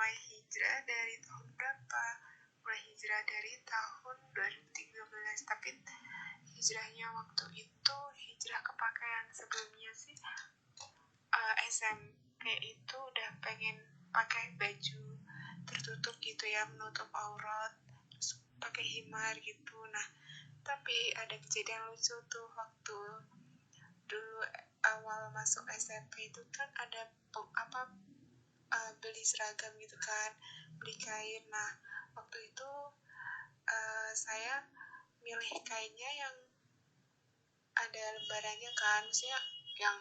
mulai hijrah dari tahun berapa? Mulai hijrah dari tahun 2013, tapi hijrahnya waktu itu hijrah kepakaian. Sebelumnya sih SMP itu udah pengen pakai baju tertutup gitu ya, menutup aurat, terus pakai himar gitu. Nah, tapi ada kejadian lucu tuh waktu dulu awal masuk SMP itu kan ada beli seragam gitu kan, beli kain. Nah, waktu itu saya milih kainnya yang ada lembarannya kan, maksudnya yang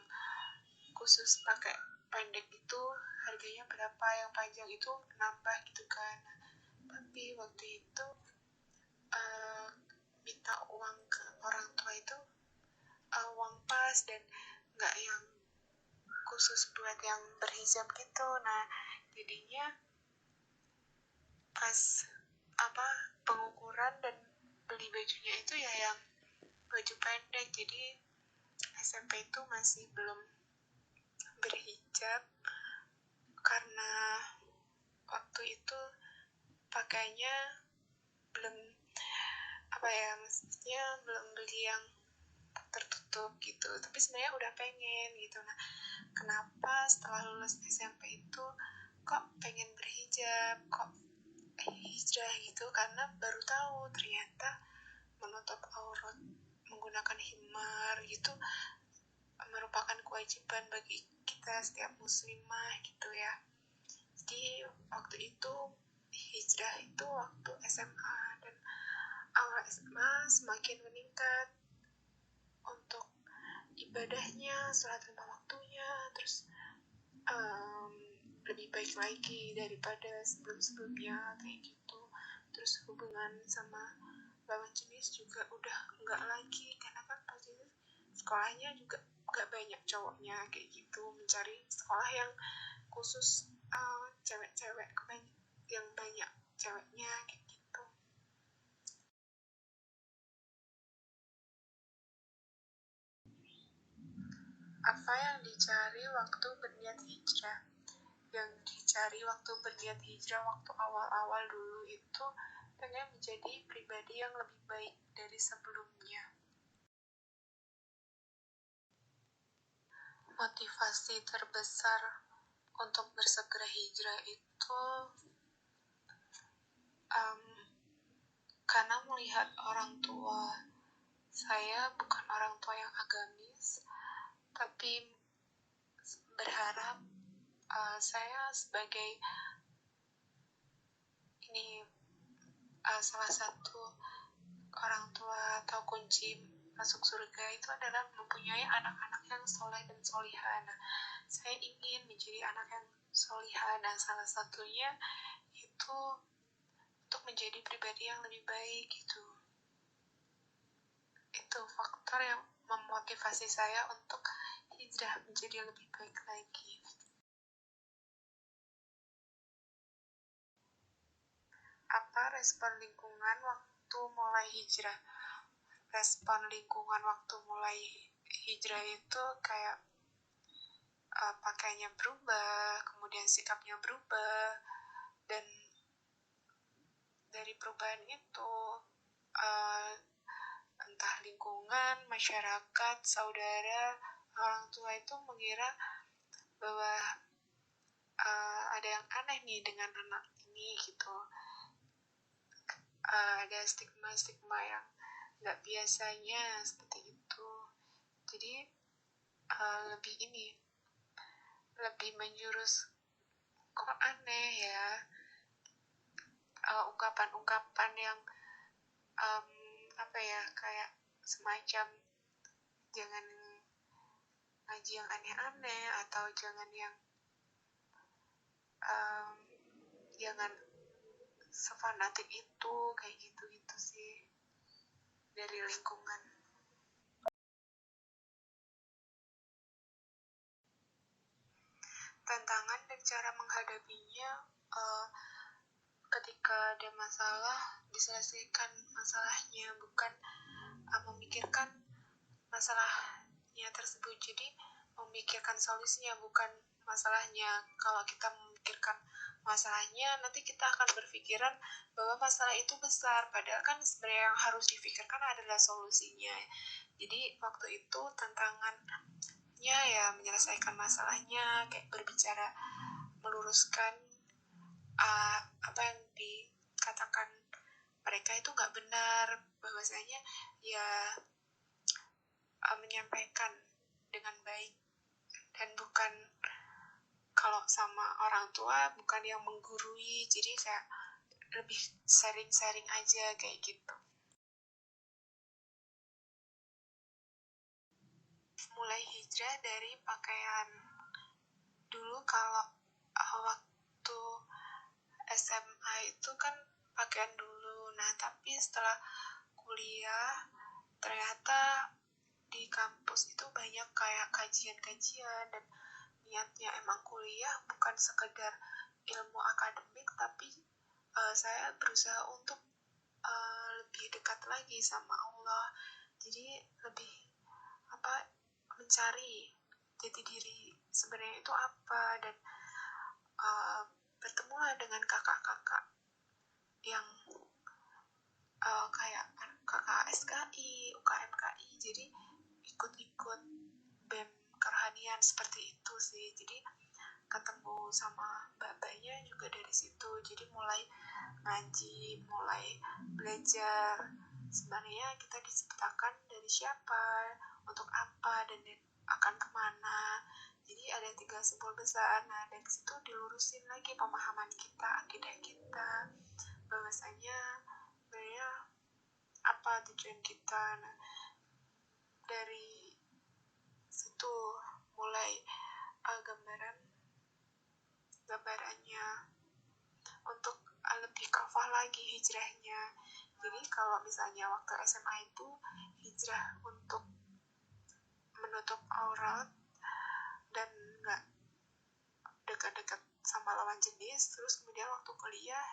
khusus pakai pendek itu harganya berapa, yang panjang itu nambah gitu kan. Tapi waktu itu minta uang ke orang tua itu uang pas dan nggak yang khusus buat yang berhijab gitu. Nah, jadinya pas pengukuran dan beli bajunya itu ya yang baju pendek. Jadi SMP itu masih belum berhijab karena waktu itu pakainya belum maksudnya belum beli yang tertutup gitu, tapi sebenarnya udah pengen gitu. Nah, kenapa setelah lulus SMP itu kok pengen berhijab, kok hijrah gitu, karena baru tahu ternyata menutup aurat menggunakan himar gitu merupakan kewajiban bagi kita setiap muslimah gitu ya. Jadi waktu itu hijrah itu waktu SMA, dan awal SMA semakin meningkat untuk ibadahnya, sholat lima waktunya, terus lebih baik lagi daripada sebelum-sebelumnya kayak gitu. Terus hubungan sama lawan jenis juga udah enggak lagi, karena kan pasti sekolahnya juga enggak banyak cowoknya kayak gitu, mencari sekolah yang khusus cewek-cewek yang banyak ceweknya kayak gitu. Apa yang dicari waktu berniat hijrah? Yang dicari waktu berniat hijrah waktu awal-awal dulu itu pengen menjadi pribadi yang lebih baik dari sebelumnya. Motivasi terbesar untuk bersegera hijrah itu karena melihat orang tua saya bukan orang tua yang agamis, tapi berharap saya sebagai salah satu orang tua atau kunci masuk surga itu adalah mempunyai anak-anak yang soleh dan solihah. Nah, saya ingin menjadi anak yang solihah, dan salah satunya itu untuk menjadi pribadi yang lebih baik gitu. Itu faktor yang memotivasi saya untuk hijrah menjadi lebih baik lagi. Apa respon lingkungan waktu mulai hijrah? Respon lingkungan waktu mulai hijrah itu kayak pakainya berubah, kemudian sikapnya berubah, dan dari perubahan itu entah lingkungan, masyarakat, saudara, orang tua itu mengira bahwa ada yang aneh nih dengan anak ini gitu. Ada stigma-stigma yang nggak biasanya seperti itu. Jadi lebih menjurus kok aneh ya, ungkapan-ungkapan yang kayak semacam jangan ngaji yang aneh-aneh, atau jangan sefanatik itu, kayak gitu sih dari lingkungan. Tantangan dan cara menghadapinya, ketika ada masalah diselesaikan masalahnya, bukan memikirkan masalahnya tersebut. Jadi memikirkan solusinya bukan masalahnya. Kalau kita memikirkan masalahnya nanti kita akan berpikiran bahwa masalah itu besar, padahal kan sebenarnya yang harus difikirkan adalah solusinya. Jadi waktu itu tantangannya ya menyelesaikan masalahnya, kayak berbicara, meluruskan apa yang dikatakan mereka itu nggak benar, bahwasanya ya menyampaikan dengan baik, dan bukan kalau sama orang tua bukan yang menggurui, jadi kayak lebih sharing-sharing aja kayak gitu. Mulai hijrah dari pakaian. Dulu kalau waktu SMA itu kan pakaian dulu, nah tapi setelah kuliah ternyata di kampus itu banyak kayak kajian-kajian, dan niatnya emang kuliah bukan sekedar ilmu akademik, tapi saya berusaha untuk lebih dekat lagi sama Allah. Jadi lebih mencari jati diri sebenarnya itu apa, dan bertemulah dengan kakak-kakak yang kayak kakak SKI, UKMKI, jadi ikut-ikut BEM kerohanian seperti itu sih. Jadi ketemu sama mbak-mbaknya juga dari situ, jadi mulai ngaji, mulai belajar sebenarnya kita diciptakan dari siapa, untuk apa, dan akan kemana. Jadi ada 3 simpul besar. Nah dari situ dilurusin lagi pemahaman kita, akidah kita, bahwasanya sebenarnya apa tujuan kita. Nah dari situ mulai gambarannya untuk lebih kafah lagi hijrahnya. Jadi kalau misalnya waktu SMA itu hijrah untuk menutup aurat dan nggak dekat-dekat sama lawan jenis, terus kemudian waktu kuliah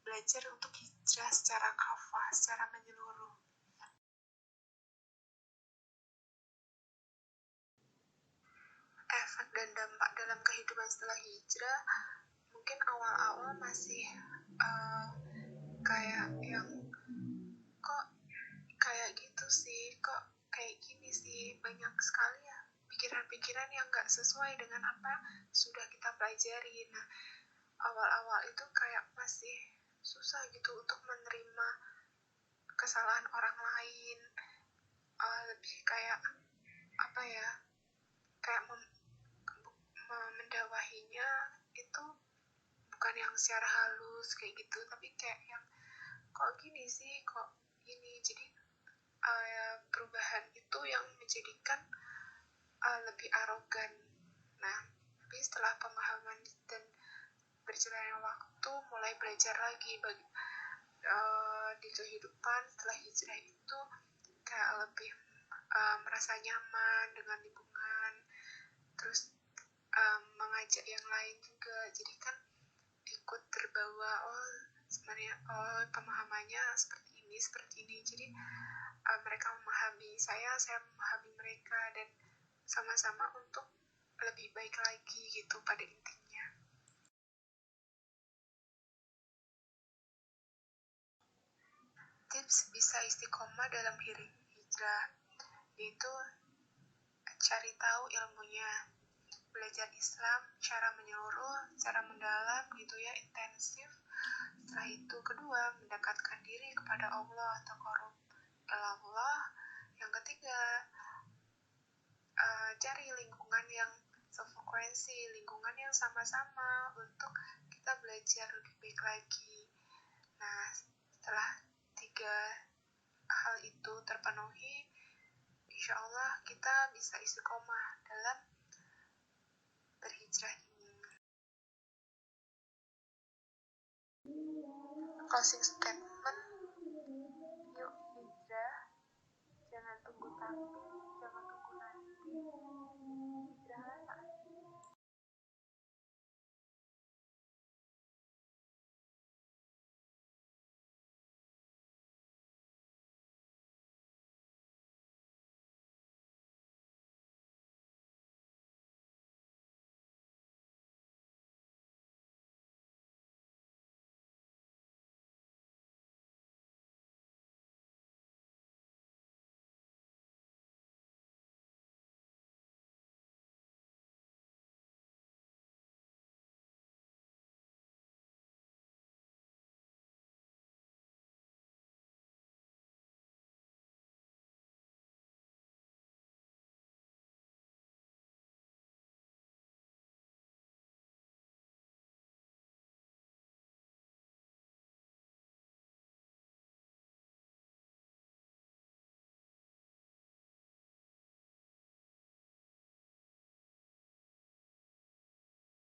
belajar untuk hijrah secara kafah, secara menyeluruh. Efek dan dampak dalam kehidupan setelah hijrah mungkin awal-awal masih kayak yang kok kayak gitu sih, kok kayak gini sih, banyak sekali ya pikiran-pikiran yang gak sesuai dengan apa sudah kita pelajari. Nah awal-awal itu kayak masih susah gitu untuk menerima kesalahan orang lain, lebih kayak apa ya, kayak mendawahinya itu bukan yang secara halus kayak gitu, tapi kayak yang kok gini sih, kok gini. Jadi perubahan itu yang menjadikan lebih arogan. Nah tapi setelah pemahaman dan berjalannya waktu, mulai belajar lagi di kehidupan setelah hijrah itu kayak lebih merasa nyaman dengan lingkungan, terus mengajak yang lain juga. Jadi kan ikut terbawa, sebenarnya pemahamannya seperti ini, jadi mereka memahami saya memahami mereka, dan sama-sama untuk lebih baik lagi gitu pada intinya. Tips bisa istiqomah dalam hijrah, yaitu cari tahu ilmunya, belajar Islam secara menyeluruh, secara mendalam gitu ya, intensif. Setelah itu kedua, mendekatkan diri kepada Allah, taqarrub ilallah. Yang ketiga, cari lingkungan yang sefrekuensi, lingkungan yang sama-sama untuk kita belajar lebih baik lagi. Nah setelah 3 hal itu terpenuhi, insya Allah kita bisa istiqomah dalam berhijrah ini. Closing statement, yuk hijrah, jangan tunggu tapi, jangan tunggu nanti, hijrah saat